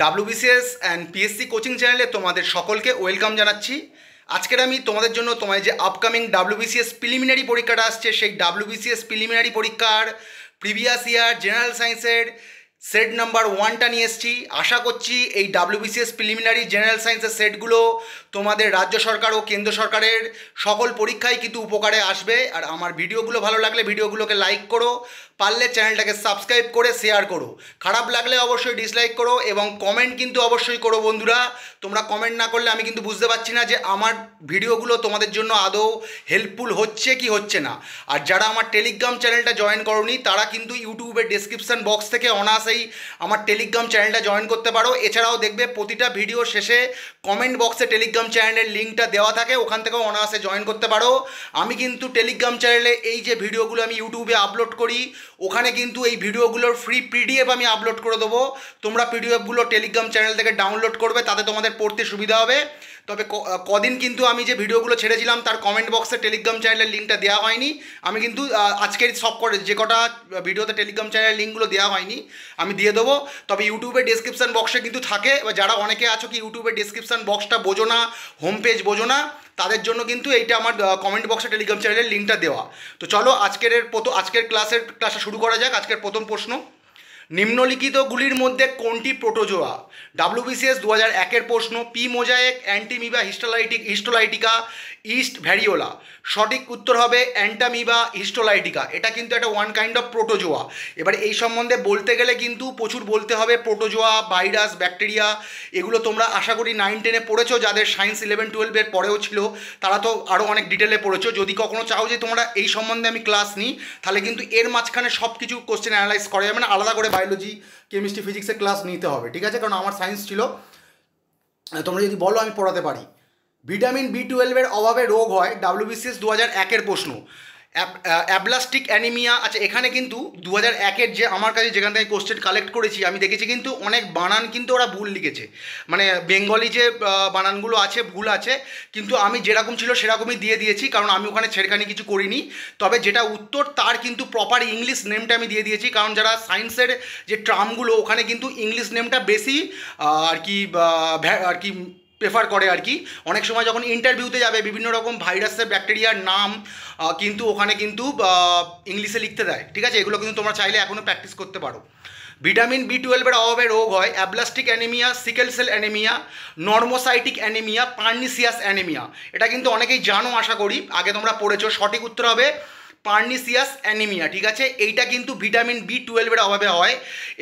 WBCS and PSC coaching চ্যানেলে তোমাদের সকলকে ওয়েলকাম জানাচ্ছি। আজকের আমি তোমাদের জন্য তোমার যে আপকামিং ডাব্লিউবিসিএস প্রিলিমিনারি পরীক্ষাটা আসছে সেই ডাব্লিউবিসিএস প্রিলিমিনারি পরীক্ষার প্রিভিয়াস ইয়ার জেনারেল সায়েন্সের সেট নাম্বার 1টা নিয়ে এসেছি। আশা করছি এই ডাব্লিউবিসিএস প্রিলিমিনারি জেনারেল সায়েন্সের সেটগুলো তোমাদের রাজ্য সরকার ও কেন্দ্র সরকারের সকল পরীক্ষায় কিন্তু উপকারে আসবে। আর আমার ভিডিওগুলো ভালো লাগলে ভিডিওগুলোকে লাইক করো, পারলে চ্যানেলটাকে সাবস্ক্রাইব করে শেয়ার করো, খারাপ লাগলে অবশ্যই ডিসলাইক করো এবং কমেন্ট কিন্তু অবশ্যই করো। বন্ধুরা, তোমরা কমেন্ট না করলে আমি কিন্তু বুঝতে পারছি না যে আমার ভিডিওগুলো তোমাদের জন্য আদৌ হেল্পফুল হচ্ছে কি হচ্ছে না। আর যারা আমার টেলিগ্রাম চ্যানেলটা জয়েন করোনি তারা কিন্তু ইউটিউবের ডেসক্রিপশন বক্স থেকে অনায়াসেই আমার টেলিগ্রাম চ্যানেলটা জয়েন করতে পারো। এছাড়াও দেখবে প্রতিটা ভিডিও শেষে কমেন্ট বক্সে টেলিগ্রাম চ্যানেলের লিঙ্কটা দেওয়া থাকে, ওখান থেকেও অনায়াসে জয়েন করতে পারো। আমি কিন্তু টেলিগ্রাম চ্যানেলে এই যে ভিডিওগুলো আমি ইউটিউবে আপলোড করি ওখানে কিন্তু এই ভিডিওগুলোর ফ্রি পিডিএফ আমি আপলোড করে দেবো। তোমরা পিডিএফগুলো টেলিগ্রাম চ্যানেল থেকে ডাউনলোড করবে, তাতে তোমাদের পড়তে সুবিধা হবে। তবে কদিন কিন্তু আমি যে ভিডিওগুলো ছেড়েছিলাম তার কমেন্ট বক্সে টেলিগ্রাম চ্যানেলের লিঙ্কটা দেওয়া হয়নি। আমি কিন্তু আজকের সব যে কটা ভিডিওতে টেলিগ্রাম চ্যানেলের লিঙ্কগুলো দেওয়া হয়নি আমি দিয়ে দেবো। তবে ইউটিউবের ডেসক্রিপশন বক্সে কিন্তু থাকে। যারা অনেকে আছো কি ইউটিউবের ডেসক্রিপশন বক্সটা বোঝো না, হোম পেজ বোঝো না, তাদের জন্য কিন্তু এইটা আমার কমেন্ট বক্সে টেলিগ্রাম চ্যানেলের লিঙ্কটা দেওয়া। তো চলো আজকের ক্লাসটা শুরু করা যাক। আজকের প্রথম প্রশ্ন, নিম্নলিখিতগুলির মধ্যে কোনটি প্রোটোজোয়া? ডাব্লিউবিসিএস 2001-এর প্রশ্ন। Pea mosaic, Entamoeba histolytica, yeast variola. সঠিক উত্তর হবে অ্যান্টামিবা হিস্টোলাইটিকা। এটা কিন্তু একটা ওয়ান কাইন্ড অফ প্রোটোজোয়া। এবার এই সম্বন্ধে বলতে গেলে কিন্তু প্রচুর বলতে হবে। প্রোটোজোয়া, ভাইরাস, ব্যাকটেরিয়া এগুলো তোমরা আশা করি 9-10-এ পড়েছো। যাদের সায়েন্স 11-12-এর পরেও ছিল তারা তো আরও অনেক ডিটেলে পড়েছো। যদি কখনো চাও যে তোমরা এই সম্বন্ধে আমি ক্লাস নিই তাহলে কিন্তু এর মাঝখানে সব কিছু কোশ্চেন অ্যানালাইজ করা যাবে না, আলাদা করে বায়োলজি, কেমিস্ট্রি, ফিজিক্সের ক্লাস নিতে হবে, ঠিক আছে? কারণ আমার সায়েন্স ছিল, তোমরা যদি বলো আমি পড়াতে পারি। ভিটামিন B12-এর অভাবে রোগ হয়, ডাব্লিউবিসিএস 2001-এর প্রশ্ন। অ্যাবলাস্টিক অ্যানিমিয়া। আচ্ছা, এখানে কিন্তু 2001-এর যে আমার কাছে যেখান থেকে কোশ্চেন কালেক্ট করেছি আমি দেখেছি কিন্তু অনেক বানান কিন্তু ওরা ভুল লিখেছে, মানে বেঙ্গলি যে বানানগুলো আছে ভুল আছে, কিন্তু আমি যেরকম ছিল সেরকমই দিয়ে দিয়েছি কারণ আমি ওখানে ছেড়খানি কিছু করিনি। তবে যেটা উত্তর তার কিন্তু প্রপার ইংলিশ নেমটা আমি দিয়ে দিয়েছি, কারণ যারা সায়েন্সের যে টার্মগুলো ওখানে কিন্তু ইংলিশ নেমটা বেশি আর কি প্রেফার করে আর কি। অনেক সময় যখন ইন্টারভিউতে যাবে বিভিন্ন রকম ভাইরাসের, ব্যাকটেরিয়ার নাম কিন্তু ওখানে কিন্তু ইংলিশে লিখতে দেয়, ঠিক আছে? এগুলো কিন্তু তোমরা চাইলে এখনও প্র্যাকটিস করতে পারো। ভিটামিন B12-এর অভাবে রোগ হয়, aplastic anaemia, sickle cell anaemia, normocytic anaemia, pernicious anaemia. এটা কিন্তু অনেকেই জানো আশা করি, আগে তোমরা পড়েছো। সঠিক উত্তর হবে পার্নিসিয়াস অ্যানিমিয়া, ঠিক আছে? এইটা কিন্তু ভিটামিন B12-এর অভাবে হয়।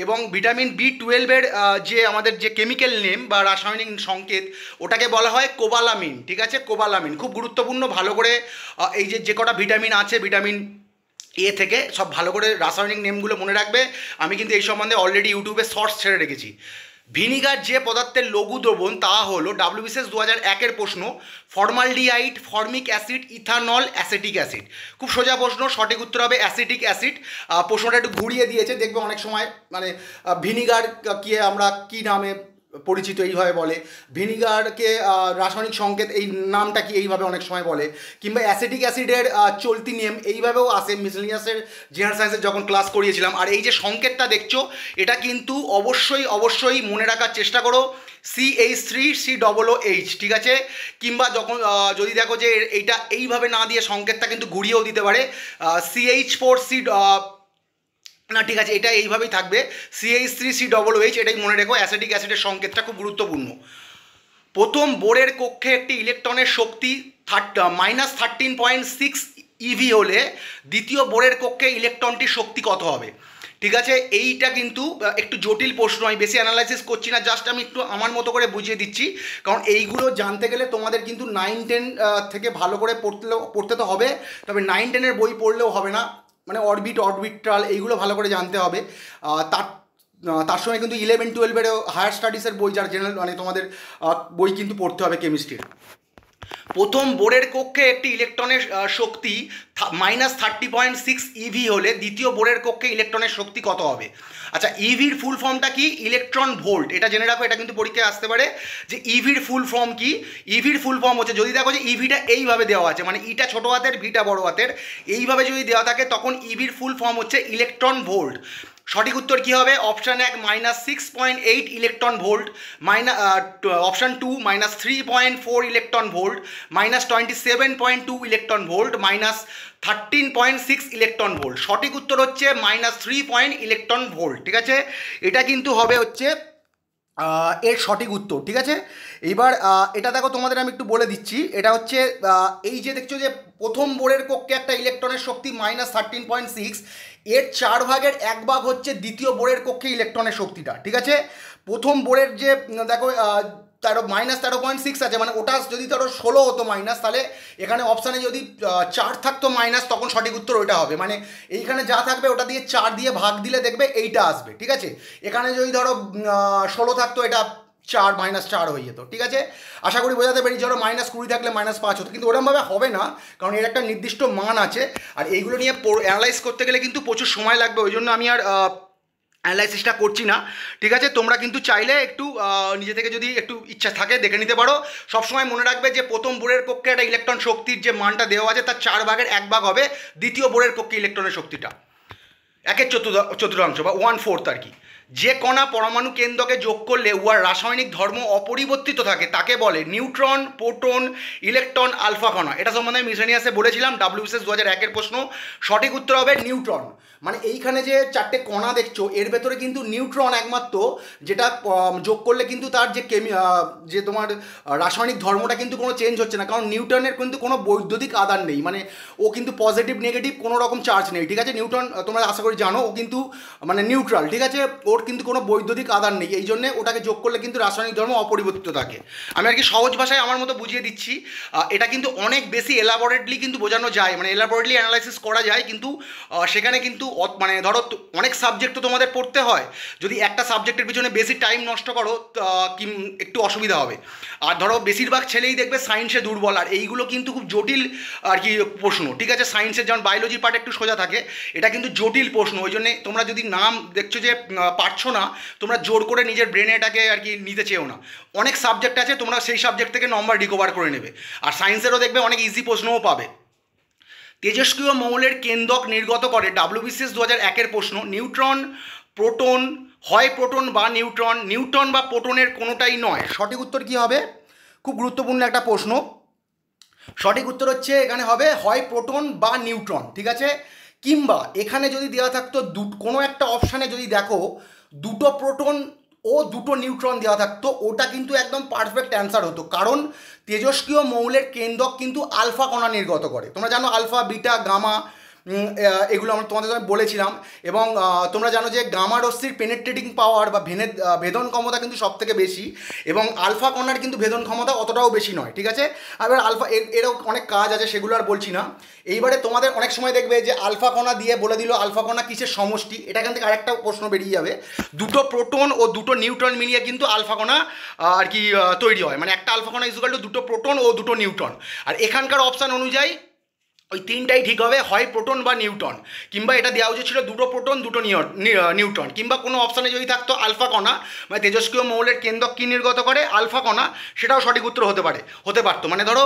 এবং ভিটামিন B12-এর যে আমাদের যে কেমিক্যাল নেম বা রাসায়নিক সংকেত ওটাকে বলা হয় কোবালামিন, ঠিক আছে? কোবালামিন খুব গুরুত্বপূর্ণ। ভালো করে এই যে কটা ভিটামিন আছে ভিটামিন এ থেকে সব ভালো করে রাসায়নিক নেমগুলো মনে রাখবে। আমি কিন্তু এই সম্বন্ধে অলরেডি ইউটিউবে শর্টস ছেড়ে রেখেছি। ভিনিগার যে পদার্থের লঘু দ্রবণ তা হলো, ডাব্লিউবিসিএস 2001-এর প্রশ্ন। Formaldehyde, formic acid, ethanol, acetic acid. খুব সোজা প্রশ্ন, সঠিক উত্তর হবে অ্যাসিটিক অ্যাসিড। প্রশ্নটা একটু ঘুরিয়ে দিয়েছে, দেখবে অনেক সময় মানে ভিনিগার কি আমরা কি নামে পরিচিত এইভাবে বলে, ভিনিগারকে রাসায়নিক সংকেত এই নামটা কি এইভাবে অনেক সময় বলে, কিংবা অ্যাসিটিক অ্যাসিডের চলতি নিয়ম এইভাবেও আসে মিসেলিনিয়াসের জেনারেল সায়েন্সের যখন ক্লাস করিয়েছিলাম। আর এই যে সংকেতটা দেখছো এটা কিন্তু অবশ্যই মনে রাখার চেষ্টা করো, CH3COOH, ঠিক আছে? কিংবা যখন যদি দেখো যে এইটা এইভাবে না দিয়ে সংকেতটা কিন্তু ঘুরিয়েও দিতে পারে, CH4C না, ঠিক আছে, এটা এইভাবেই থাকবে, CH3COOH, এটাই মনে রেখো। অ্যাসিটিক অ্যাসিডের সংকেতটা খুব গুরুত্বপূর্ণ। প্রথম বোরের কক্ষে একটি ইলেকট্রনের শক্তি -13.6 EV হলে দ্বিতীয় বোরের কক্ষে ইলেকট্রনটির শক্তি কত হবে? ঠিক আছে, এইটা কিন্তু একটু জটিল প্রশ্ন, আমি বেশি অ্যানালাইসিস করছি না, জাস্ট আমি একটু আমার মতো করে বুঝিয়ে দিচ্ছি। কারণ এইগুলো জানতে গেলে তোমাদের কিন্তু 9-10 থেকে ভালো করে পড়তে তো হবে। তবে 9-10-এর বই পড়লেও হবে না, মানে অরবিটাল এইগুলো ভালো করে জানতে হবে। তার সঙ্গে কিন্তু 11-12-এর হায়ার স্টাডিজের বই, যার জেনারেল মানে তোমাদের বই কিন্তু পড়তে হবে কেমিস্ট্রির। প্রথম বোরের কক্ষে একটি ইলেকট্রনের শক্তি -30.6 EV হলে দ্বিতীয় বোরের কক্ষে ইলেকট্রনের শক্তি কত হবে? আচ্ছা, ইভির ফুল ফর্মটা কি? Electron volt. এটা জেনে রাখো, এটা কিন্তু পরীক্ষায় আসতে পারে যে ইভির ফুল ফর্ম কি। ইভির ফুল ফর্ম হচ্ছে, যদি দেখো যে ইভিটা এইভাবে দেওয়া আছে, মানে ইটা ছোটো হাতের ভিটা বড় হাতের, এইভাবে যদি দেওয়া থাকে তখন ইভির ফুল ফর্ম হচ্ছে ইলেকট্রন ভোল্ট। সঠিক উত্তর কী হবে? Option 1 -6.8 electron volt, option 2 -3.4 electron volt, -27.2 electron volt, -13.6 electron volt. সঠিক উত্তর হচ্ছে -3 ইলেকট্রন ভোল্ট। ঠিক আছে, এটা কিন্তু হবে হচ্ছে এর সঠিক উত্তর। ঠিক আছে, এইবার এটা দেখো তোমাদের আমি একটু বলে দিচ্ছি। এটা হচ্ছে এই যে দেখছো যে প্রথম বোরের কক্ষে একটা ইলেকট্রনের শক্তি -13.6, এর 1/4 হচ্ছে দ্বিতীয় বোরের কক্ষে ইলেকট্রনের শক্তিটা। ঠিক আছে, প্রথম বোরের যে দেখো -13.6 আছে, মানে ওটা যদি ধরো 16 হতো মাইনাস, তাহলে এখানে অপশানে যদি 4 থাকতো মাইনাস, তখন সঠিক উত্তর ওইটা হবে। মানে এইখানে যা থাকবে ওটা দিয়ে 4 দিয়ে ভাগ দিলে দেখবে এইটা আসবে। ঠিক আছে, এখানে যদি ধরো 16 থাকতো, এটা 4 -4 হয়ে যেত। ঠিক আছে, আশা করি বোঝাতে পেরেছি। ধরো -20 থাকলে -5 হতো, কিন্তু ওরকমভাবে হবে না, কারণ এর একটা নির্দিষ্ট মান আছে। আর এইগুলো নিয়ে অ্যানালাইজ করতে গেলে কিন্তু প্রচুর সময় লাগবে, ওই জন্য আমি আর অ্যানালাইসিসটা করছি না। ঠিক আছে, তোমরা কিন্তু চাইলে একটু নিজে থেকে যদি একটু ইচ্ছা থাকে দেখে নিতে পারো। সবসময় মনে রাখবে যে প্রথম বোরের পক্ষে একটা ইলেকট্রন শক্তির যে মানটা দেওয়া আছে তার 1/4 হবে দ্বিতীয় বোরের পক্ষে ইলেকট্রনের শক্তিটা, 1/4 বা 1/4 আর কি। যে কণা পরমাণু কেন্দ্রকে যোগ করলে উহার রাসায়নিক ধর্ম অপরিবর্তিত থাকে তাকে বলে নিউট্রন, প্রোটন, ইলেকট্রন, আলফা কণা। এটা সম্বন্ধে আমি মিসেলিনিয়াসে বলেছিলাম, WBCS 2001-এর প্রশ্ন। সঠিক উত্তর হবে নিউট্রন। মানে এইখানে যে 4টে কণা দেখছো, এর ভেতরে কিন্তু নিউট্রন একমাত্র যেটা যোগ করলে কিন্তু তার যে যে তোমার রাসায়নিক ধর্মটা কিন্তু কোনো চেঞ্জ হচ্ছে না, কারণ নিউটনের কিন্তু কোনো বৈদ্যুতিক আধান নেই, মানে ও কিন্তু পজিটিভ নেগেটিভ কোনো রকম চার্জ নেই। ঠিক আছে, নিউটন তোমরা আশা করি জানো, ও কিন্তু মানে নিউট্রাল। ঠিক আছে, ওর কিন্তু কোনো বৈদ্যুতিক আধান নেই, এই জন্যে ওটাকে যোগ করলে কিন্তু রাসায়নিক ধর্ম অপরিবর্তিত থাকে। আমি আর কি সহজ ভাষায় আমার মতো বুঝিয়ে দিচ্ছি। এটা কিন্তু অনেক বেশি এলাবোরেটলি কিন্তু বোঝানো যায়, মানে এলাবোরেটলি অ্যানালাইসিস করা যায়, কিন্তু সেখানে কিন্তু মানে ধরো অনেক সাবজেক্ট তো তোমাদের পড়তে হয়, যদি একটা সাবজেক্টের পিছনে বেশি টাইম নষ্ট করো কি একটু অসুবিধা হবে। আর ধরো বেশিরভাগ ছেলেই দেখবে সায়েন্সে দুর্বল, আর এইগুলো কিন্তু খুব জটিল আর কি প্রশ্ন। ঠিক আছে, সায়েন্সের যেমন বায়োলজি পার্ট একটু সোজা থাকে, এটা কিন্তু জটিল প্রশ্ন। ওই জন্যে তোমরা যদি নাম দেখছো যে পারছো না, তোমরা জোর করে নিজের ব্রেনে এটাকে আর কি নিতে চেও না। অনেক সাবজেক্ট আছে, তোমরা সেই সাবজেক্ট থেকে নম্বর রিকভার করে নেবে। আর সায়েন্সেরও দেখবে অনেক ইজি প্রশ্নও পাবে। তেজস্ক্রিয় মৌলের কেন্দ্রক নির্গত করে, WBCS 2001-এর প্রশ্ন। নিউট্রন, প্রোটন, হয় প্রোটন বা নিউট্রন, নিউট্রন বা প্রোটনের কোনোটাই নয়। সঠিক উত্তর কি হবে? খুব গুরুত্বপূর্ণ একটা প্রশ্ন। সঠিক উত্তর হচ্ছে এখানে হবে হয় প্রোটন বা নিউট্রন। ঠিক আছে, কিংবা এখানে যদি দেওয়া থাকতো কোনো একটা অপশানে যদি দেখো দুটো প্রোটন ও দুটো নিউট্রন দেওয়া থাকতো, ওটা কিন্তু একদম পারফেক্ট অ্যান্সার হতো, কারণ তেজস্ক্রিয় মৌলের কেন্দ্রক কিন্তু আলফা কণা নির্গত করে। তোমরা জানো আলফা, বিটা, গামা, এগুলো আমরা তোমাদের আমি বলেছিলাম। এবং তোমরা জানো যে গামা রশ্মির পেনেট্রেটিং পাওয়ার বা ভেদন ক্ষমতা কিন্তু সব থেকে বেশি, এবং আলফা কণার কিন্তু ভেদন ক্ষমতা অতটাও বেশি নয়। ঠিক আছে, এবার আলফা এরও অনেক কাজ আছে, সেগুলো আর বলছি না। এইবারে তোমাদের অনেক সময় দেখবে যে আলফা কণা দিয়ে বলে দিল আলফা কণা কিসের সমষ্টি, এটা এখান থেকে আরেকটা প্রশ্ন বেরিয়ে যাবে। দুটো প্রোটন ও দুটো নিউট্রন মিলিয়ে কিন্তু আলফা কণা আর কি তৈরি হয়, মানে একটা আলফা কণা ইকুয়াল টু দুটো প্রোটন ও দুটো নিউট্রন। আর এখানকার অপশান অনুযায়ী ওই তিনটাই ঠিক হবে, হয় প্রোটন বা নিউট্রন, কিংবা এটা দেওয়া উচিত ছিল দুটো প্রোটন দুটো নিউট্রন, কিংবা কোনো অপশানে যদি থাকতো আলফা কণা, মানে তেজস্ক্রিয় মৌলের কেন্দ্রক কী নির্গত করে, আলফা কণা, সেটাও সঠিক উত্তর হতে পারতো। মানে ধরো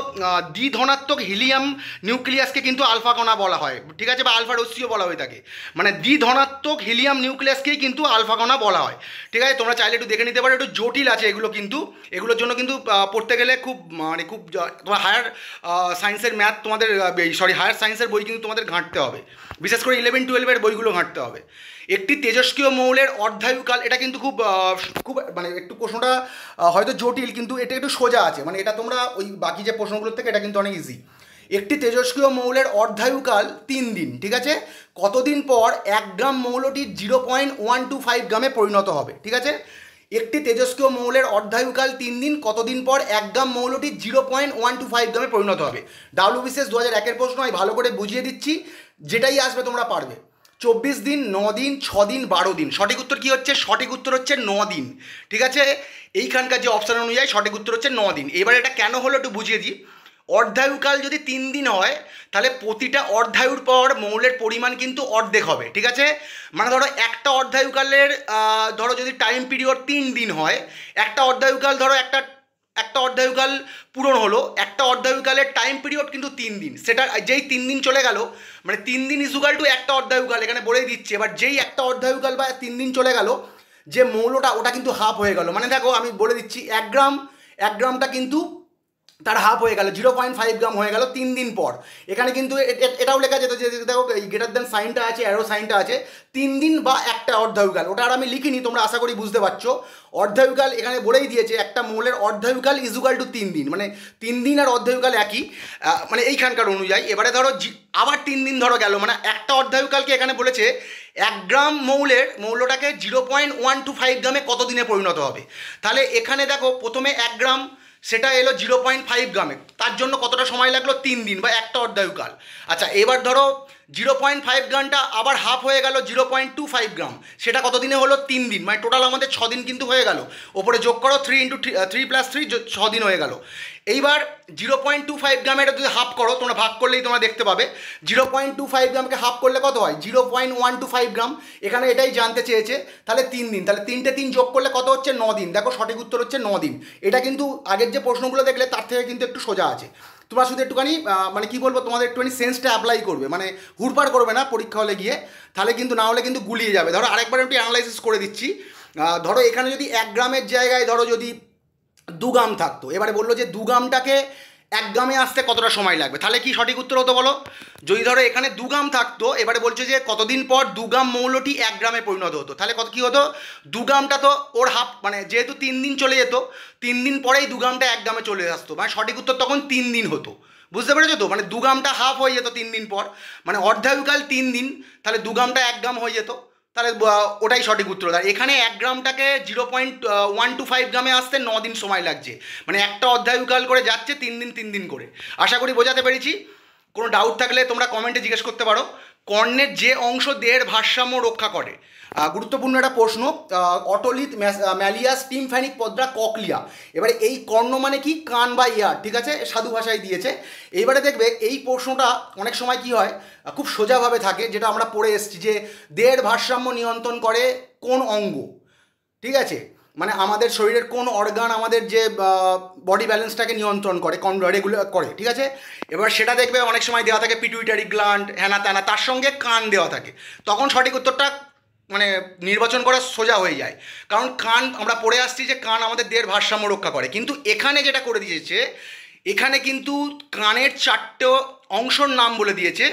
দ্বিধনাত্মক হিলিয়াম নিউক্লিয়াসকে কিন্তু আলফা কণা বলা হয়। ঠিক আছে, বা আলফা রশ্মিও বলা হয়ে থাকে, মানে দ্বিধনাত্মক হিলিয়াম নিউক্লিয়াসকেই কিন্তু আলফা কণা বলা হয়। ঠিক আছে, তোমরা চাইলে একটু দেখে নিতে পারো, একটু জটিল আছে এগুলো, কিন্তু এগুলোর জন্য কিন্তু পড়তে গেলে খুব মানে খুব তোমার হায়ার সায়েন্সের ম্যাথ তোমাদের হায়ার সায়েন্সের বই কিন্তু তোমাদের ঘাঁটতে হবে, বিশেষ করে 11-12-এর বইগুলো ঘাঁটতে হবে। একটি তেজস্ক্রিয় মৌলের অর্ধায়ুকাল, এটা কিন্তু খুব মানে একটু প্রশ্নটা হয়তো জটিল, কিন্তু এটা একটু সোজা আছে, মানে এটা তোমরা ওই বাকি যে প্রশ্নগুলোর থেকে এটা কিন্তু অনেক ইজি। একটি তেজস্ক্রিয় মৌলের অর্ধায়ুকাল 3 দিন। ঠিক আছে, কতদিন পর 1 গ্রাম মৌলটি 0.125 গ্রামে পরিণত হবে? ঠিক আছে, একটি তেজস্ক্রিয় মৌলের অর্ধায়ুকাল 3 দিন, কতদিন পর 1 গ্রাম মৌলটি 0.125 গ্রামে পরিণত হবে? WBCS 2001-এর প্রশ্ন, আমি ভালো করে বুঝিয়ে দিচ্ছি, যেটাই আসবে তোমরা পারবে। 24 দিন, 9 দিন, 6 দিন, 12 দিন। সঠিক উত্তর কী হচ্ছে? সঠিক উত্তর হচ্ছে 9 দিন। ঠিক আছে, এইখানকার যে অপশান অনুযায়ী সঠিক উত্তর হচ্ছে 9 দিন। এবার এটা কেন হলো একটু বুঝিয়ে দিই। অর্ধায়ুকাল যদি 3 দিন হয়, তাহলে প্রতিটা অর্ধায়ুর পর মৌলের পরিমাণ কিন্তু অর্ধেক হবে। ঠিক আছে, মানে ধরো একটা অর্ধায়ুকালের ধরো যদি টাইম পিরিয়ড 3 দিন হয়, একটা অর্ধায়ুকাল ধরো একটা অর্ধায়ুকাল পূরণ হলো, একটা অর্ধায়ুকালের টাইম পিরিয়ড কিন্তু 3 দিন, সেটা যেই 3 দিন চলে গেল মানে 3 দিন ইজুকাল টু একটা অর্ধায়ুকাল, এখানে বলেই দিচ্ছে। এবার যেই একটা অর্ধায়ুকাল বা 3 দিন চলে গেল, যে মৌলটা ওটা কিন্তু হাফ হয়ে গেল, মানে দেখো আমি বলে দিচ্ছি 1 গ্রামটা কিন্তু তার হাফ হয়ে গেল, 0.5 গ্রাম হয়ে গেল 3 দিন পর। এখানে কিন্তু এটাও লেখা যেত যে দেখো এই গ্রেটার দেন সাইনটা আছে, অ্যারো সাইনটা আছে, 3 দিন বা একটা অর্ধায়ুকাল, ওটা আর আমি লিখিনি, তোমরা আশা করি বুঝতে পারছো। অর্ধায়ুকাল এখানে বলেই দিয়েছে একটা মৌলের অর্ধায়ুকাল ইজুকাল টু 3 দিন, মানে 3 দিন আর অর্ধায়ুকাল একই, মানে এইখানকার অনুযায়ী। এবারে ধরো আবার 3 দিন ধরো গেল, মানে একটা অর্ধায়ুকালকে এখানে বলেছে 1 গ্রাম মৌলটাকে 0.125 গ্রামে কত দিনে পরিণত হবে। তাহলে এখানে দেখো প্রথমে 1 গ্রাম সেটা এলো 0.5 গ্রামে, তার জন্য কতটা সময় লাগলো 3 দিন বা একটা অর্ধায়ুকাল। আচ্ছা এবার ধরো 0.5 গ্রামটা আবার হাফ হয়ে গেল 0.25 গ্রাম, সেটা কত দিনে হলো 3 দিন, মানে টোটাল আমাদের 6 দিন কিন্তু হয়ে গেল। ওপরে যোগ করো 3 + 3 6 দিন হয়ে গেল। এইবার 0.25 গ্রামের যদি হাফ করো, তোমরা ভাগ করলেই তোমরা দেখতে পাবে 0.25 গ্রামকে হাফ করলে কত হয় 0.125 গ্রাম, এখানে এটাই জানতে চেয়েছে। তাহলে 3 দিন, তাহলে 3টে 3 যোগ করলে কত হচ্ছে 9 দিন, দেখো সঠিক উত্তর হচ্ছে 9 দিন। এটা কিন্তু আগের যে প্রশ্নগুলো দেখলে তার থেকে কিন্তু একটু সোজা আছে। তোমরা শুধু একটুখানি মানে কি বলবো, তোমাদের একটুখানি সেন্সটা অ্যাপ্লাই করবে, মানে হুড়পাড় করবে না পরীক্ষা হলে গিয়ে, তাহলে কিন্তু না হলে কিন্তু গুলিয়ে যাবে। ধরো আরেকবার একটু অ্যানালাইসিস করে দিচ্ছি। ধরো এখানে যদি 1 গ্রামের জায়গায় ধরো যদি 2 গ্রাম থাকতো, এবারে বললো যে 2 গ্রামটাকে 1 গ্রামে আসতে কতটা সময় লাগবে, তাহলে কি সঠিক উত্তর হতো বলো? যদি ধরো এখানে 2 গ্রাম থাকতো, এবারে বলছে যে কতদিন পর 2 গ্রাম মৌলটি 1 গ্রামে পরিণত হতো, তাহলে কত কী হতো, 2 গ্রামটা তো ওর হাফ, মানে যেহেতু 3 দিন চলে যেত, 3 দিন পরেই 2 গ্রামটা 1 গ্রামে চলে আসতো, মানে সঠিক উত্তর তখন 3 দিন হতো। বুঝতে পেরেছো তো, মানে 2 গ্রামটা হাফ হয়ে যেত 3 দিন পর, মানে অর্ধায়ুকাল 3 দিন, তাহলে 2 গ্রামটা 1 গ্রাম হয়ে যেত, তাহলে ওটাই সঠিক উত্তর। আর এখানে 1 গ্রামটাকে 0.125 গ্রামে আসতে 9 দিন সময় লাগছে, মানে একটা অর্ধায়ুকাল করে যাচ্ছে 3 দিন 3 দিন করে। আশা করি বোঝাতে পেরেছি। কোনো ডাউট থাকলে তোমরা কমেন্টে জিজ্ঞেস করতে পারো। কর্ণের যে অংশ দেহের ভারসাম্য রক্ষা করে, গুরুত্বপূর্ণ একটা প্রশ্ন, অটোলিথ, ম্যালিয়াস, টিমফ্যানিক পদ্রা, ককলিয়া। এবারে এই কর্ণ মানে কি, কান বা ইয়ার, ঠিক আছে, সাধু ভাষায় দিয়েছে। এইবারে দেখবে এই প্রশ্নটা অনেক সময় কি হয়, খুব সোজাভাবে থাকে, যেটা আমরা পড়ে এসেছি যে দেহের ভারসাম্য নিয়ন্ত্রণ করে কোন অঙ্গ, ঠিক আছে, মানে আমাদের শরীরের কোন অর্গান আমাদের যে বডি ব্যালেন্সটাকে নিয়ন্ত্রণ করে, রেগুলার করে, ঠিক আছে। এবার সেটা দেখবে অনেক সময় দেওয়া থাকে পিটুইটারি গ্ল্যান্ড, হ্যানা ত্যানা, তার সঙ্গে কান দেওয়া থাকে, তখন সঠিক উত্তরটা মানে নির্বাচন করা সোজা হয়ে যায়। কারণ কান আমরা পড়ে আসছি যে কান আমাদের দেহের ভারসাম্য রক্ষা করে, কিন্তু এখানে যেটা করে দিয়েছে, এখানে কিন্তু কানের 4টে অংশর নাম বলে দিয়েছে,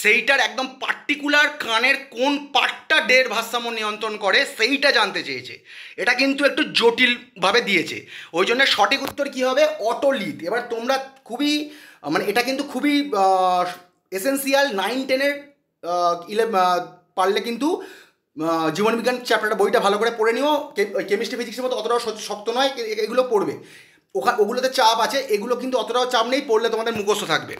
সেইটার একদম পার্টিকুলার কানের কোন পার্টটা দেহের ভারসাম্য নিয়ন্ত্রণ করে সেইটা জানতে চেয়েছে। এটা কিন্তু একটু জটিলভাবে দিয়েছে, ওই জন্য সঠিক উত্তর কী হবে, অটোলিথ। এবার তোমরা খুবই মানে এটা কিন্তু খুবই এসেন্সিয়াল, 9-10-এর পারলে কিন্তু জীবনবিজ্ঞান চ্যাপ্টারটা বইটা ভালো করে পড়ে নিও। কেমিস্ট্রি ফিজিক্সের মতো অতটাও শক্ত নয়, এগুলো পড়বে, ওগুলোতে চাপ আছে, এগুলো কিন্তু অতটাও চাপ নেই, পড়লে তোমাদের মুখস্থ থাকবে।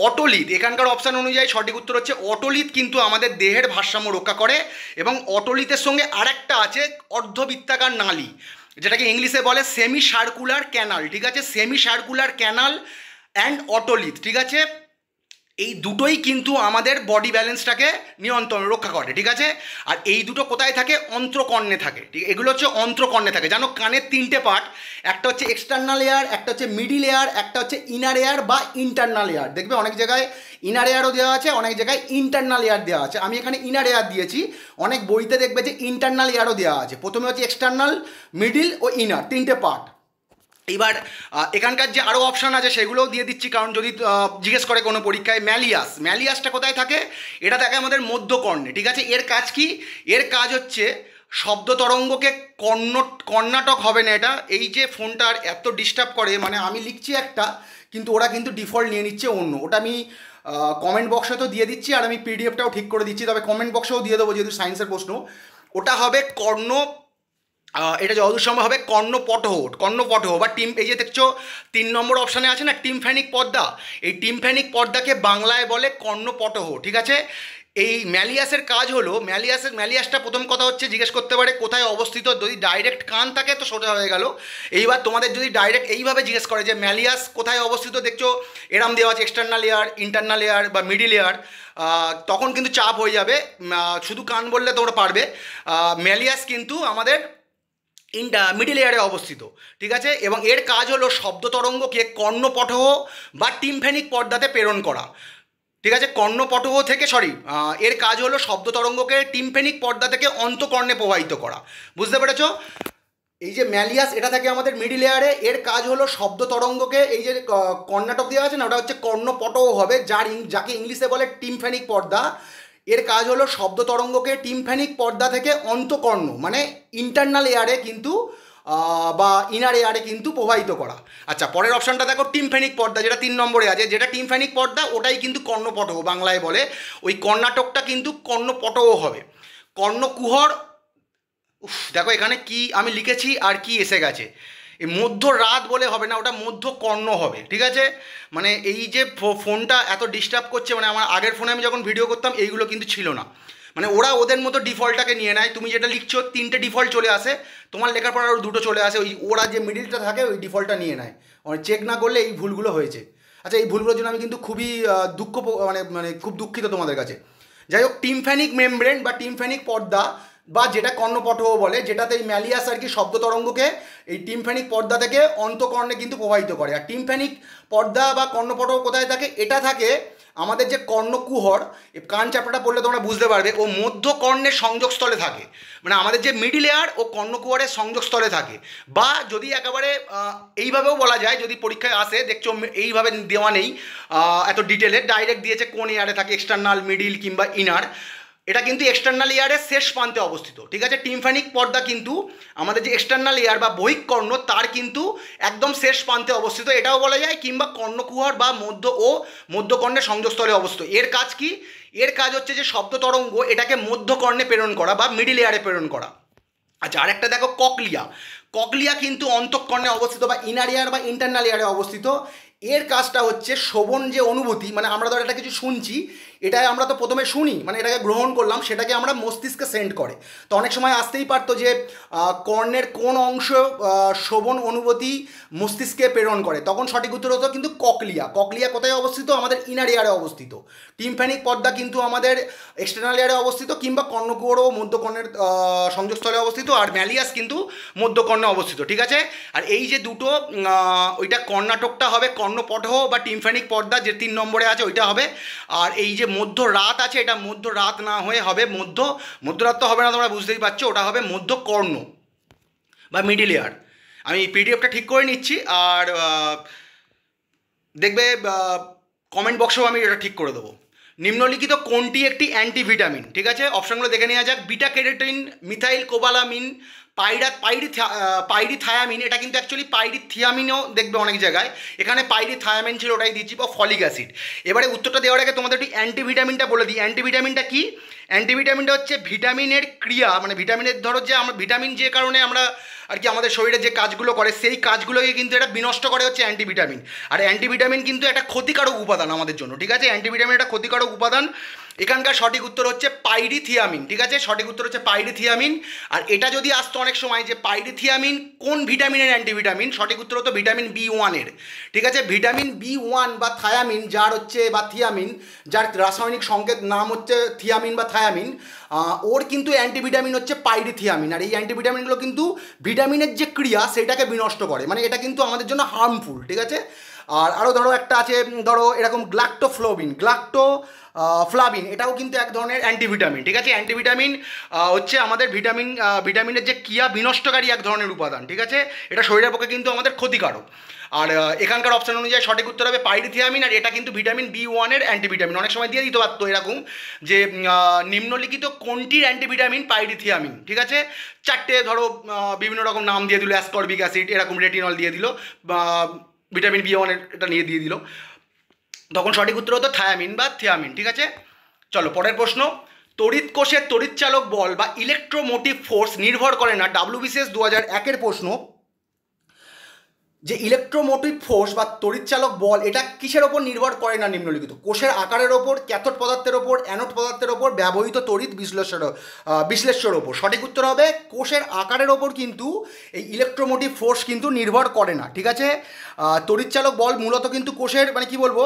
অটোলিথ, এখানকার অপশান অনুযায়ী সঠিক উত্তর হচ্ছে অটোলিথ কিন্তু আমাদের দেহের ভারসাম্য রক্ষা করে। এবং অটোলিথের সঙ্গে আরেকটা আছে অর্ধবৃত্তাকার নালী, যেটাকে ইংলিশে বলে সেমি সার্কুলার ক্যানাল, ঠিক আছে, semi circular canal and otolith, ঠিক আছে। এই দুটোই কিন্তু আমাদের বডি ব্যালেন্সটাকে নিয়ন্ত্রণ রক্ষা করে, ঠিক আছে। আর এই দুটো কোথায় থাকে, অন্ত্রকর্ণে থাকে, ঠিক, এগুলো হচ্ছে অন্ত্রকর্ণে থাকে। জানো কানের 3টে পার্ট, একটা হচ্ছে এক্সটার্নাল এয়ার, একটা হচ্ছে মিডিল এয়ার, একটা হচ্ছে ইনার এয়ার বা ইন্টারনাল এয়ার। দেখবে অনেক জায়গায় ইনার এয়ারও দেওয়া আছে, অনেক জায়গায় ইন্টারনাল এয়ার দেওয়া আছে, আমি এখানে ইনার এয়ার দিয়েছি। অনেক বইতে দেখবে যে ইন্টারনাল এয়ারও দেওয়া আছে। প্রথমে হচ্ছে এক্সটার্নাল, মিডিল ও ইনার, 3টে পার্ট। এইবার এখানকার যে আরও অপশান আছে সেগুলোও দিয়ে দিচ্ছি, কারণ যদি জিজ্ঞেস করে কোনো পরীক্ষায়। ম্যালিয়াসটা কোথায় থাকে, এটা থাকে আমাদের মধ্যকর্ণে, ঠিক আছে। এর কাজ কি, এর কাজ হচ্ছে শব্দ তরঙ্গকে কর্ণাটক হবে না এটা, এই যে ফোনটার এত ডিস্টার্ব করে, মানে আমি লিখছি একটা কিন্তু ওরা কিন্তু ডিফল্ট নিয়ে নিচ্ছে অন্য, ওটা আমি কমেন্ট বক্সে তো দিয়ে দিচ্ছি, আর আমি পিডিএফটাও ঠিক করে দিচ্ছি, তবে কমেন্ট বক্সেও দিয়ে দেবো যেহেতু সায়েন্সের প্রশ্ন। ওটা হবে এটা যতদূর সম্ভব হবে কর্ণপটহ বা টিম, এই যে দেখছো 3 নম্বর অপশানে আছে না টিমফ্যানিক পর্দা, এই টিমফ্যানিক পর্দাকে বাংলায় বলে কর্ণপটহ, ঠিক আছে। এই ম্যালিয়াসের কাজ হলো, ম্যালিয়াসটা প্রথম কথা হচ্ছে জিজ্ঞেস করতে পারে কোথায় অবস্থিত, যদি ডাইরেক্ট কান থাকে তো সোজা হয়ে গেল। এইবার তোমাদের যদি ডাইরেক্ট এইভাবে জিজ্ঞেস করে যে ম্যালিয়াস কোথায় অবস্থিত, দেখছো এরাম দেওয়া আছে এক্সটার্নাল এয়ার, ইন্টারনাল এয়ার বা মিডিল এয়ার, তখন কিন্তু চাপ হয়ে যাবে। শুধু কান বললে তোমরা পারবে। ম্যালিয়াস কিন্তু আমাদের মিডিল এয়ারে অবস্থিত, ঠিক আছে। এবং এর কাজ হলো শব্দ তরঙ্গকে কর্ণপটহ বা টিম্ফ্যানিক পর্দাতে প্রেরণ করা, ঠিক আছে। কর্ণপটহ থেকে এর কাজ হলো শব্দ তরঙ্গকে টিম্ফ্যানিক পর্দা থেকে অন্তঃকর্ণে প্রবাহিত করা, বুঝতে পেরেছো? এই যে ম্যালিয়াস এটা থাকে আমাদের মিডিল এয়ারে, এর কাজ হলো শব্দ তরঙ্গকে, এই যে কর্ণাটক দেওয়া আছে না, ওটা হচ্ছে কর্ণপটহ হবে, যাকে ইংলিশে বলে টিম্ফ্যানিক পর্দা। এর কাজ হলো শব্দ তরঙ্গকে টিম্ফ্যানিক পর্দা থেকে অন্তঃকর্ণ মানে ইন্টারনাল এয়ারে কিন্তু বা ইনার এয়ারে কিন্তু প্রবাহিত করা। আচ্ছা, পরের অপশানটা দেখো, টিম্ফ্যানিক পর্দা, যেটা 3 নম্বরে আছে, যেটা টিম্ফ্যানিক পর্দা ওটাই কিন্তু কর্ণপটহ বাংলায় বলে, ওই কর্ণাটকটা কিন্তু কর্ণপটহ হবে। কর্ণকুহর, দেখো এখানে কি আমি লিখেছি আর কি এসে গেছে, এই মধ্য রাত বলে হবে না, ওটা মধ্য কর্ণ হবে, ঠিক আছে। মানে এই যে ফোনটা এত ডিস্টার্ব করছে, মানে আমার আগের ফোনে আমি যখন ভিডিও করতাম এইগুলো কিন্তু ছিল না, মানে ওরা ওদের মতো ডিফল্টটাকে নিয়ে নেয়, তুমি যেটা লিখছো 3টে ডিফল্ট চলে আসে, তোমার লেখার পর আরও 2টো চলে আসে, ওই ওরা যে মিডিলটা থাকে ওই ডিফল্টটা নিয়ে নেয়, চেক না করলে এই ভুলগুলো হয়েছে। আচ্ছা, এই ভুলগুলোর জন্য আমি কিন্তু খুবই মানে খুব দুঃখিত তোমাদের কাছে। যাই হোক, টিম্ফ্যানিক মেমব্রেন বা টিম্ফ্যানিক পর্দা বা যেটা কর্ণপটহ বলে, যেটাতে এই ম্যালিয়াস আর কি শব্দ তরঙ্গকে এই টিম্ফ্যানিক পর্দা থেকে অন্তঃকর্ণে কিন্তু প্রবাহিত করে। আর টিম্ফ্যানিক পর্দা বা কর্ণপটহ কোথায় থাকে? এটা থাকে আমাদের যে কর্ণকুহর, কান চ্যাপ্টারটা পড়লে তোমরা বুঝতে পারবে, ও মধ্যকর্ণের সংযোগস্থলে থাকে, মানে আমাদের যে মিডিল এয়ার ও কর্ণকুহরের সংযোগস্থলে থাকে। বা যদি একেবারে এইভাবেও বলা যায়, যদি পরীক্ষায় আসে, দেখছো এইভাবে দেওয়া নেই এত ডিটেলে, ডাইরেক্ট দিয়েছে কোন এয়ারে থাকে, এক্সটার্নাল, মিডিল কিংবা ইনার, এটা কিন্তু এক্সটার্নাল এয়ারের শেষ প্রান্তে অবস্থিত, ঠিক আছে। টিম্ফ্যানিক পর্দা কিন্তু আমাদের যে এক্সটার্নাল এয়ার বা বহিঃকর্ণ তার কিন্তু একদম শেষ প্রান্তে অবস্থিত, এটাও বলা যায়, কিংবা কর্ণকুহর বা মধ্যকর্ণের সংযোগস্থলে অবস্থিত। এর কাজ কি? এর কাজ হচ্ছে যে শব্দ তরঙ্গ এটাকে মধ্যকর্ণে প্রেরণ করা বা মিডিল এয়ারে প্রেরণ করা। আচ্ছা, আরেকটা দেখো, ককলিয়া। ককলিয়া কিন্তু অন্তঃকর্ণে অবস্থিত বা ইনার এয়ার বা ইন্টারনাল এয়ারে অবস্থিত। এর কাজটা হচ্ছে শ্রবণ যে অনুভূতি, মানে আমরা ধর একটা কিছু শুনছি, এটাই আমরা তো প্রথমে শুনি, মানে এটাকে গ্রহণ করলাম, সেটাকে আমরা মস্তিষ্কে সেন্ড করে। তো অনেক সময় আসতেই পারতো যে কর্ণের কোন অংশ শ্রবণ অনুভূতি মস্তিষ্কে প্রেরণ করে, তখন সঠিক উত্তর হতো কিন্তু ককলিয়া। ককলিয়া কোথায় অবস্থিত? আমাদের ইনার এয়ারে অবস্থিত। টিম্ফ্যানিক পর্দা কিন্তু আমাদের এক্সটার্নাল এয়ারে অবস্থিত, কিংবা কর্ণকুহর ও মধ্যকর্ণের সংযোগস্থলে অবস্থিত। আর ম্যালিয়াস কিন্তু মধ্যকর্ণে অবস্থিত, ঠিক আছে। আর এই যে দুটো, ওইটা কর্ণাটকটা হবে কর্ণপটহ বা টিম্ফ্যানিক পর্দা, যে 3 নম্বরে আছে ওইটা হবে। আর এই যে মধ্য রাত আছে, এটা মধ্য রাত না হয়ে হবে মধ্যরাত তো হবে না, তোমরা বুঝতেই পারছো, ওটা হবে মধ্যকর্ণ বা মিডিল এয়ার। আমি পিডিএফটা ঠিক করে নিচ্ছি, আর দেখবে কমেন্ট বক্সেও আমি এটা ঠিক করে দেবো। নিম্নলিখিত কোনটি একটি অ্যান্টিভিটামিন? ঠিক আছে, অপশানগুলো দেখে নেওয়া যাক। বিটা ক্যারোটিন, মিথাইল কোবালামিন, পাইরিথায়ামিন, এটা কিন্তু অ্যাকচুয়ালি পাইরিথিয়ামিনও দেখবে অনেক জায়গায়, এখানে পাইরিথায়ামিন ছিল, ওটাই দিচ্ছি, বা ফলিক অ্যাসিড। এবারে উত্তরটা দেওয়ার আগে তোমাদের একটি অ্যান্টিভিটামিনটা বলে দিই। অ্যান্টিভিটামিনটা কি? অ্যান্টিভিটামিনটা হচ্ছে ভিটামিনের ক্রিয়া, মানে ভিটামিনের ধরো যে আমরা ভিটামিন যে কারণে আমরা আর কি আমাদের শরীরে যে কাজগুলো করে, সেই কাজগুলোকে কিন্তু এটা বিনষ্ট করে হচ্ছে অ্যান্টিভিটামিন। আর অ্যান্টিভিটামিন কিন্তু একটা ক্ষতিকারক উপাদান আমাদের জন্য, ঠিক আছে। অ্যান্টিভিটামিন একটা ক্ষতিকারক উপাদান। এখানকার সঠিক উত্তর হচ্ছে পাইরিথিয়ামিন, ঠিক আছে, সঠিক উত্তর হচ্ছে পাইরিথিয়ামিন। আর এটা যদি আসতো অনেক সময় যে পাইরিথিয়ামিন কোন ভিটামিনের অ্যান্টিভিটামিন, সঠিক উত্তর হতো ভিটামিন B1-এর, ঠিক আছে। ভিটামিন B1 বা থায়ামিন, যার হচ্ছে বা থিয়ামিন, যার রাসায়নিক সংকেত নাম হচ্ছে থিয়ামিন বা থায়ামিন, ওর কিন্তু অ্যান্টিভিটামিন হচ্ছে পাইরিথিয়ামিন। আর এই অ্যান্টিভিটামিনগুলো কিন্তু ভিটামিনের যে ক্রিয়া সেটাকে বিনষ্ট করে, মানে এটা কিন্তু আমাদের জন্য হার্মফুল, ঠিক আছে। আর আরও ধরো একটা আছে, ধরো এরকম গ্লাক্টোফ্লাভিন, এটাও কিন্তু এক ধরনের অ্যান্টিভিটামিন, ঠিক আছে। অ্যান্টিভিটামিন হচ্ছে আমাদের ভিটামিনের যে ক্রিয়া বিনষ্টকারী এক ধরনের উপাদান, ঠিক আছে। এটা শরীরের পক্ষে কিন্তু আমাদের ক্ষতিকারক। আর এখানকার অপশান অনুযায়ী সঠিক উত্তর হবে পাইরিথিয়ামিন। আর এটা কিন্তু ভিটামিন B1-এর অ্যান্টিভিটামিন। অনেক সময় দিয়ে দিতে পারতো এরকম যে নিম্নলিখিত কোনটির অ্যান্টিভিটামিন পাইরিথিয়ামিন, ঠিক আছে। 4টে ধরো বিভিন্ন রকম নাম দিয়ে দিল, অ্যাসকর্বিক অ্যাসিড, এরকম রেটিনল দিয়ে দিল, বা ভিটামিন B1-এর এটা নিয়ে দিয়ে দিল, তখন সঠিক উত্তর হতো থায়ামিন বা থিয়ামিন, ঠিক আছে। চলো পরের প্রশ্ন। তড়িৎ কোষের তড়িৎচালক বল বা ইলেকট্রোমোটিভ ফোর্স নির্ভর করে না, WBCS 2001-এর প্রশ্ন, যে ইলেকট্রোমোটিভ ফোর্স বা তড়িৎচালক বল এটা কিসের ওপর নির্ভর করে না নিম্নলিখিত? কোষের আকারের ওপর, ক্যাথোড পদার্থের ওপর, অ্যানোড পদার্থের ওপর, ব্যবহৃত তড়িৎ বিশ্লেষ্যর ওপর। সঠিক উত্তর হবে কোষের আকারের ওপর কিন্তু এই ইলেকট্রোমোটিভ ফোর্স কিন্তু নির্ভর করে না, ঠিক আছে। তড়িৎচালক বল মূলত কিন্তু কোষের, মানে কি বলবো,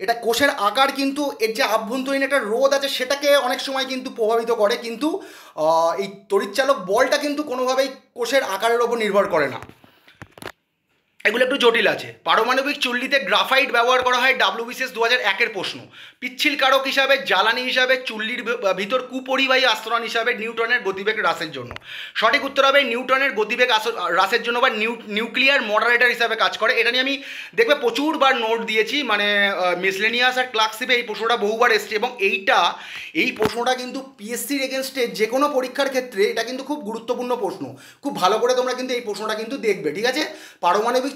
এটা কোষের আকার কিন্তু এর যে আভ্যন্তরীণ একটা রোধ আছে সেটাকে অনেক সময় কিন্তু প্রভাবিত করে, কিন্তু এই তড়িৎচালক বলটা কিন্তু কোনোভাবেই কোষের আকারের ওপর নির্ভর করে না। এগুলো একটু জটিল আছে। পারমাণবিক চুল্লিতে গ্রাফাইট ব্যবহার করা হয় WBCS 2001-এর প্রশ্ন। পিচ্ছিল কারক হিসাবে, জ্বালানি হিসাবে, চুল্লির ভিতর কুপরিবাহী আস্তরণ হিসাবে নিউটনের গতিবেগ হ্রাসের জন্য। সঠিক উত্তর হবে নিউটনের গতিবেগ হ্রাসের জন্য বা নিউক্লিয়ার মডারেটর হিসাবে কাজ করে। এটা নিয়ে আমি দেখবে প্রচুরবার নোট দিয়েছি, মানে মিসলেনিয়াস আর ক্লার্কশিপে এই প্রশ্নটা বহুবার এসছে, এবং এই প্রশ্নটা কিন্তু পিএসসির এগেনস্টে যে কোনো পরীক্ষার ক্ষেত্রে এটা কিন্তু খুব গুরুত্বপূর্ণ প্রশ্ন। খুব ভালো করে তোমরা কিন্তু এই প্রশ্নটা কিন্তু দেখবে, ঠিক আছে। পারমাণবিক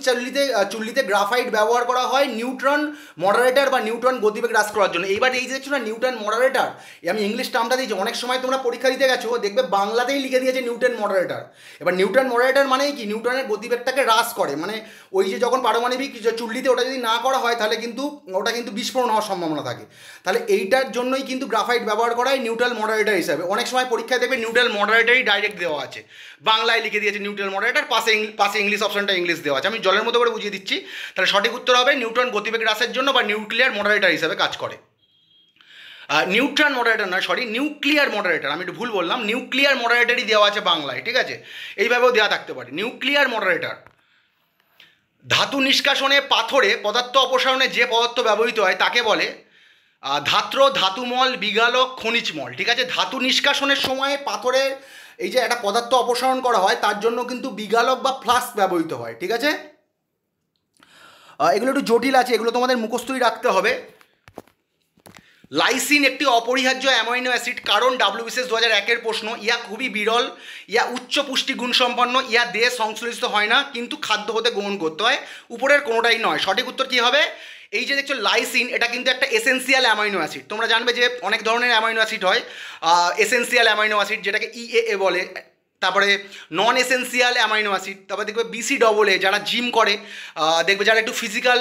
চুল্লিতে গ্রাফাইট ব্যবহার করা হয় নিউট্রন মডারেটর বা নিউটন গতিবেগ হ্রাস করার জন্য। এইবার এই যে দেখছো না নিউটন মডারেটর, আমি ইংলিশ টার্মটা দিয়েছি, অনেক সময় তোমরা পরীক্ষা দিতে গেছো দেখবে বাংলাতেই লিখে দিয়েছে নিউটন মডারেটর। এবার নিউটন মডারেটর মানে কি, নিউটনের গতিবেগটাকে হ্রাস করে, মানে ওই যে যখন পারমাণবিক চুল্লিতে ওটা যদি না করা হয় তাহলে কিন্তু ওটা কিন্তু বিস্ফোরণ হওয়ার সম্ভাবনা থাকে। তাহলে এইটার জন্যই কিন্তু গ্রাফাইট ব্যবহার করা হয় নিউট্রাল মডারেটর হিসাবে। অনেক সময় পরীক্ষায় দেখবে নিউট্রাল মডারেটরই ডাইরেক্ট দেওয়া আছে, বাংলায় লিখে দিয়েছে নিউট্রাল মডারেটর, পাশে ইংলিশ অপশনটা ইংলিশ দেওয়া আছে। আমি জলের মতো করে বুঝিয়ে দিচ্ছি। তাহলে সঠিক উত্তর হবে নিউটন গতিবেগ হ্রাসের জন্য বা নিউক্লিয়ার মডারেটর হিসাবে কাজ করে। নিউট্রন মডারেটর নয়, সরি, নিউক্লিয়ার মডারেটর, আমি একটু ভুল বললাম, নিউক্লিয়ার মডারেটরই দেওয়া আছে বাংলায়, ঠিক আছে। এইভাবেও দেওয়া থাকতে পারে নিউক্লিয়ার মডারেটর। ধাতু নিষ্কাশনে পাথরে পদার্থ অপসারণে যে পদার্থ ব্যবহৃত হয় তাকে বলে ধাত্র, ধাতুমল, বিগালক, খনিজমল, ঠিক আছে। ধাতু নিষ্কাশনের সময় পাথরের এই যে একটা পদার্থ অপসারণ করা হয় তার জন্য কিন্তু বিগালক বা ফ্লাস্ক ব্যবহৃত হয়, ঠিক আছে। এগুলো একটু জটিল আছে, এগুলো তোমাদের মুখস্থই রাখতে হবে। লাইসিন একটি অপরিহার্য অ্যামাইনো অ্যাসিড, কারণ WBCS 2001-এর প্রশ্ন। ইয়া খুবই বিরল, ইয়া উচ্চ পুষ্টি গুণসম্পন্ন, ইয়া দেহে সংশ্লেষিত হয় না কিন্তু খাদ্য হতে গ্রহণ করতে হয়, উপরের কোনোটাই নয়। সঠিক উত্তর কী হবে? এই যে দেখছো লাইসিন, এটা কিন্তু একটা এসেন্সিয়াল অ্যামাইনো অ্যাসিড। তোমরা জানবে যে অনেক ধরনের অ্যামাইনো অ্যাসিড হয়, এসেন্সিয়াল অ্যামাইনো অ্যাসিড যেটাকে EAA বলে, তারপরে নন এসেন্সিয়াল অ্যামাইনো অ্যাসিড, তারপরে দেখবে BCAA, যারা জিম করে, দেখবে যারা একটু ফিজিক্যাল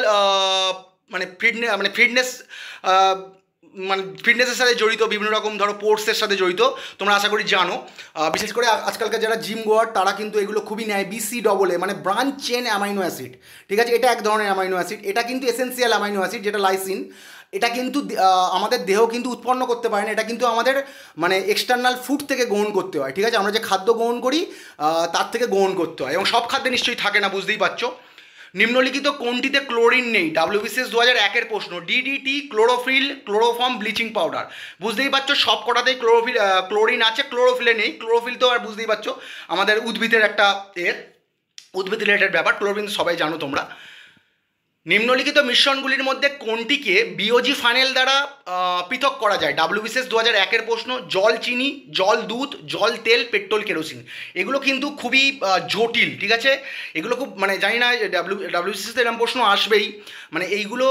ফিটনেসের সাথে জড়িত, বিভিন্ন রকম ধরো স্পোর্টসের সাথে জড়িত, তোমরা আশা করি জানো। বিশেষ করে আজকালকার যারা জিম গোয়ার তারা কিন্তু এগুলো খুবই নেয়। BCAA মানে ব্রাঞ্চ চেন অ্যামাইনো অ্যাসিড, ঠিক আছে। এটা এক ধরনের অ্যামাইনো অ্যাসিড, এটা কিন্তু এসেন্সিয়াল অ্যামাইনো অ্যাসিড যেটা লাইসিন। এটা কিন্তু আমাদের দেহ কিন্তু উৎপন্ন করতে পারে না, এটা কিন্তু আমাদের মানে এক্সটার্নাল ফুড থেকে গ্রহণ করতে হয়, ঠিক আছে। আমরা যে খাদ্য গ্রহণ করি তার থেকে গ্রহণ করতে হয়, এবং সব খাদ্যে নিশ্চয়ই থাকে না, বুঝতেই পারছো। নিম্নলিখিত কোনটিতে ক্লোরিন নেই? WBCS 2001-এর প্রশ্ন। DDT, chlorophyll, chloroform, bleaching powder. বুঝতেই পারছো সব কটাতেই ক্লোরিন আছে, ক্লোরোফিলে নেই। ক্লোরোফিল তো আর বুঝতেই পারছো আমাদের উদ্ভিদের একটা উদ্ভিদ রিলেটেড ব্যাপার, ক্লোরোফিল সবাই জানো তোমরা। নিম্নলিখিত মিশ্রণগুলির মধ্যে কোনটিকে বিওজি ফানেল দ্বারা পৃথক করা যায়? WBCS 2001-এর প্রশ্ন। জল চিনি, জল দুধ, জল তেল, পেট্রোল কেরোসিন। এগুলো কিন্তু খুবই জটিল, ঠিক আছে। এগুলো খুব মানে জানি না WBCS এরকম প্রশ্ন আসবেই, মানে এইগুলো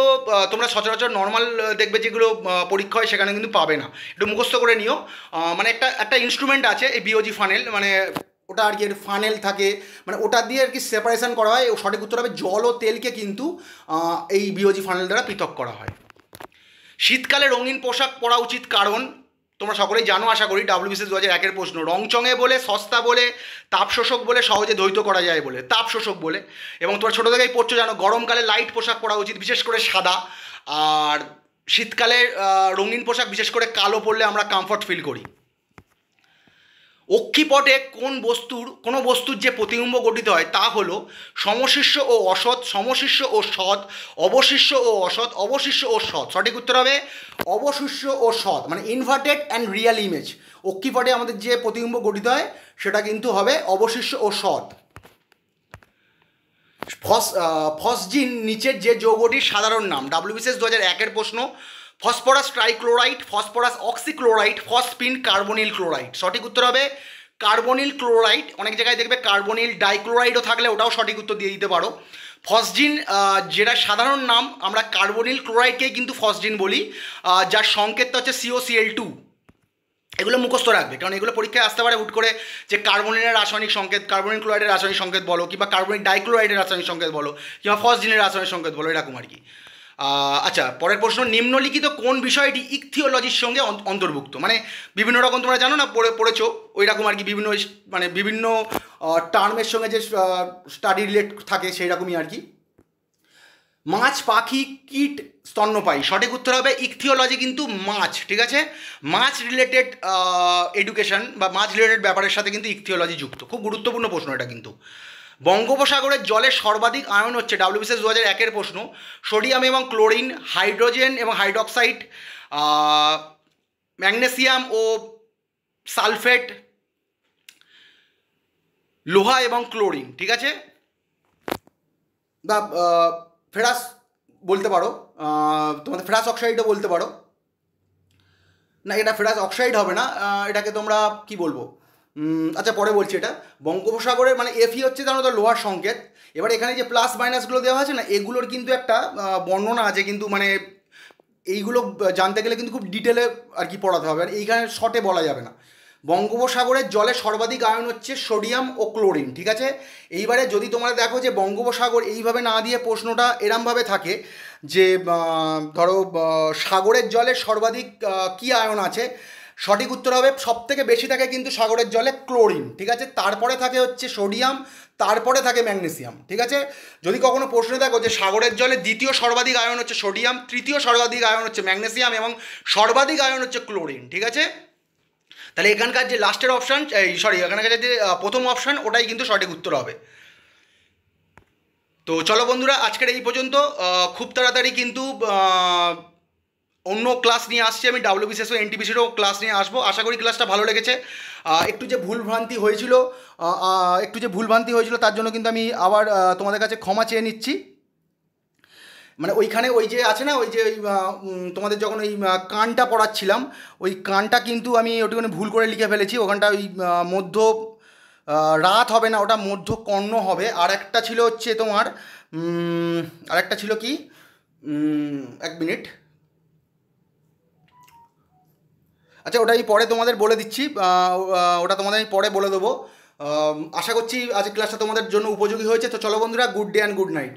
তোমরা সচরাচর নর্মাল দেখবে যেগুলো পরীক্ষা হয় সেখানে কিন্তু পাবে না, একটু মুখস্থ করে নিও। মানে একটা ইনস্ট্রুমেন্ট আছে এই বিওজি ফানেল, মানে ওটা আর কি ফানেল থাকে, মানে ওটা দিয়ে আর কি সেপারেশন করা হয়। সঠিক উত্তর হবে জল ও তেলকে কিন্তু এই বিওজি ফানেল দ্বারা পৃথক করা হয়। শীতকালে রঙিন পোশাক পরা উচিত কারণ? তোমরা সকলেই জানো আশা করি, WBCS 2001-এর প্রশ্ন। রংচঙে বলে, সস্তা বলে, তাপ শোষক বলে, সহজে দ্বৈত করা যায় বলে। তাপ শোষক বলে। এবং তোমরা ছোটো থেকেই পড়ছো জানো গরমকালে লাইট পোশাক পরা উচিত, বিশেষ করে সাদা, আর শীতকালে রঙিন পোশাক বিশেষ করে কালো পরলে আমরা কমফর্ট ফিল করি। অক্ষিপটে কোনো বস্তুর যে প্রতিবিম্ব গঠিত হয় তা হলো সমশিষ্য ও অসৎ, সমশিষ্য ও সৎ, অবশিষ্য ও অসৎ, অবশিষ্য ও সৎ। সঠিক উত্তর হবে অবশিষ্য ও সৎ, মানে ইনভার্টেড অ্যান্ড রিয়েল ইমেজ। অক্ষিপটে আমাদের যে প্রতিবিম্ব গঠিত হয় সেটা কিন্তু হবে অবশিষ্য ও সৎ। ফসজিন নিচের যে যৌগটির সাধারণ নাম? WBCS 2001-এর প্রশ্ন। Phosphorus trichloride, phosphorus oxychloride, phosphine carbonyl chloride. সঠিক উত্তর হবে কার্বনিল ক্লোরাইড। অনেক জায়গায় দেখবে কার্বনিল ডাইক্লোরাইডও থাকলে ওটাও সঠিক উত্তর দিয়ে দিতে পারো। ফসজিন যেটা সাধারণ নাম, আমরা কার্বনিল ক্লোরাইডকেই কিন্তু ফসজিন বলি, যার সংকেতটা হচ্ছে COCl2। এগুলো মুখস্থ রাখবে, কারণ এগুলো পরীক্ষায় আসতে পারে হুট করে, যে কার্বনিলের রাসায়নিক সংকেত, কার্বনিল ক্লোরাইডের রাসায়নিক সংকেত বলো, কিংবা কার্বনিক ডাইক্লোরাইডের রাসায়নিক সংকেত বলো, কিংবা ফসজিনের রাসায়নিক সংকেত বলো, এরকম আর কি। আচ্ছা, পরের প্রশ্ন। নিম্নলিখিত কোন বিষয়টি ইকথিওলজির সঙ্গে অন্তর্ভুক্ত? মানে বিভিন্ন রকম তোমরা জানো না, পড়েছো ওই রকম আর কি, বিভিন্ন টার্মের সঙ্গে যে স্টাডি রিলেট থাকে সেই রকমই আর কি। মাছ, পাখি, কীট, স্তন্যপায়ী। সঠিক উত্তর হবে ইকথিওলজি, কিন্তু মাছ। ঠিক আছে, মাছ রিলেটেড এডুকেশন বা মাছ রিলেটেড ব্যাপারের সাথে কিন্তু ইকথিওলজি যুক্ত। খুব গুরুত্বপূর্ণ প্রশ্ন এটা কিন্তু। বঙ্গোপসাগরের জলের সর্বাধিক আয়ন হচ্ছে, WBCS 2001-এর প্রশ্ন, সোডিয়াম এবং ক্লোরিন, হাইড্রোজেন এবং হাইড্রক্সাইড, ম্যাগনেসিয়াম ও সালফেট, লোহা এবং ক্লোরিন। ঠিক আছে, বা ফেরাস বলতে পারো, তোমাদের ফেরাস অক্সাইডও বলতে পারো। না, এটা ফেরাস অক্সাইড হবে না, এটাকে তোমরা কি বলবো, আচ্ছা পরে বলছি। এটা বঙ্গোপসাগরের মানে এফই হচ্ছে তার মধ্যে লোহার সংকেত। এবার এখানে যে প্লাস মাইনাসগুলো দেওয়া আছে না, এগুলোর কিন্তু একটা বর্ণনা আছে, কিন্তু মানে এইগুলো জানতে গেলে কিন্তু খুব ডিটেলে আর কি পড়াতে হবে, আর এইখানে শর্টে বলা যাবে না। বঙ্গোপসাগরের জলে সর্বাধিক আয়ন হচ্ছে সোডিয়াম ও ক্লোরিন। ঠিক আছে, এইবারে যদি তোমরা দেখো যে বঙ্গোপসাগর এইভাবে না দিয়ে প্রশ্নটা এরমভাবে থাকে যে ধরো সাগরের জলে সর্বাধিক কী আয়ন আছে, সঠিক উত্তর হবে সবথেকে বেশি থাকে কিন্তু সাগরের জলে ক্লোরিন। ঠিক আছে, তারপরে থাকে হচ্ছে সোডিয়াম, তারপরে থাকে ম্যাগনেসিয়াম। ঠিক আছে, যদি কখনো প্রশ্ন দেখো যে সাগরের জলে দ্বিতীয় সর্বাধিক আয়ন হচ্ছে সোডিয়াম, তৃতীয় সর্বাধিক আয়ন হচ্ছে ম্যাগনেসিয়াম এবং সর্বাধিক আয়ন হচ্ছে ক্লোরিন। ঠিক আছে, তাহলে এখানকার যে লাস্টের অপশান, এখানকার যে প্রথম অপশান, ওটাই কিন্তু সঠিক উত্তর হবে। তো চলো বন্ধুরা, আজকের এই পর্যন্ত। খুব তাড়াতাড়ি কিন্তু অন্য ক্লাস নিয়ে আসছি আমি, WBCS ও NTPCরও ক্লাস নিয়ে আসবো। আশা করি ক্লাসটা ভালো লেগেছে। একটু যে ভুলভ্রান্তি হয়েছিল তার জন্য কিন্তু আমি আবার তোমাদের কাছে ক্ষমা চেয়ে নিচ্ছি। মানে ওইখানে ওই যে আছে না, ওই যে ওই তোমাদের যখন ওই কানটা পড়াচ্ছিলাম, ওই কানটা কিন্তু আমি ওটুখানি ভুল করে লিখে ফেলেছি। ওখানটা ওই মধ্য রাত হবে না, ওটা মধ্য কর্ণ হবে। আর একটা ছিল হচ্ছে তোমার, আরেকটা ছিল কি, এক মিনিট, আচ্ছা ওটা আমি পরে তোমাদের বলে দিচ্ছি, ওটা তোমাদের আমি পরে বলে দেবো। আশা করছি আজকের ক্লাসটা তোমাদের জন্য উপযোগী হয়েছে। তো চলো বন্ধুরা, good day and good night.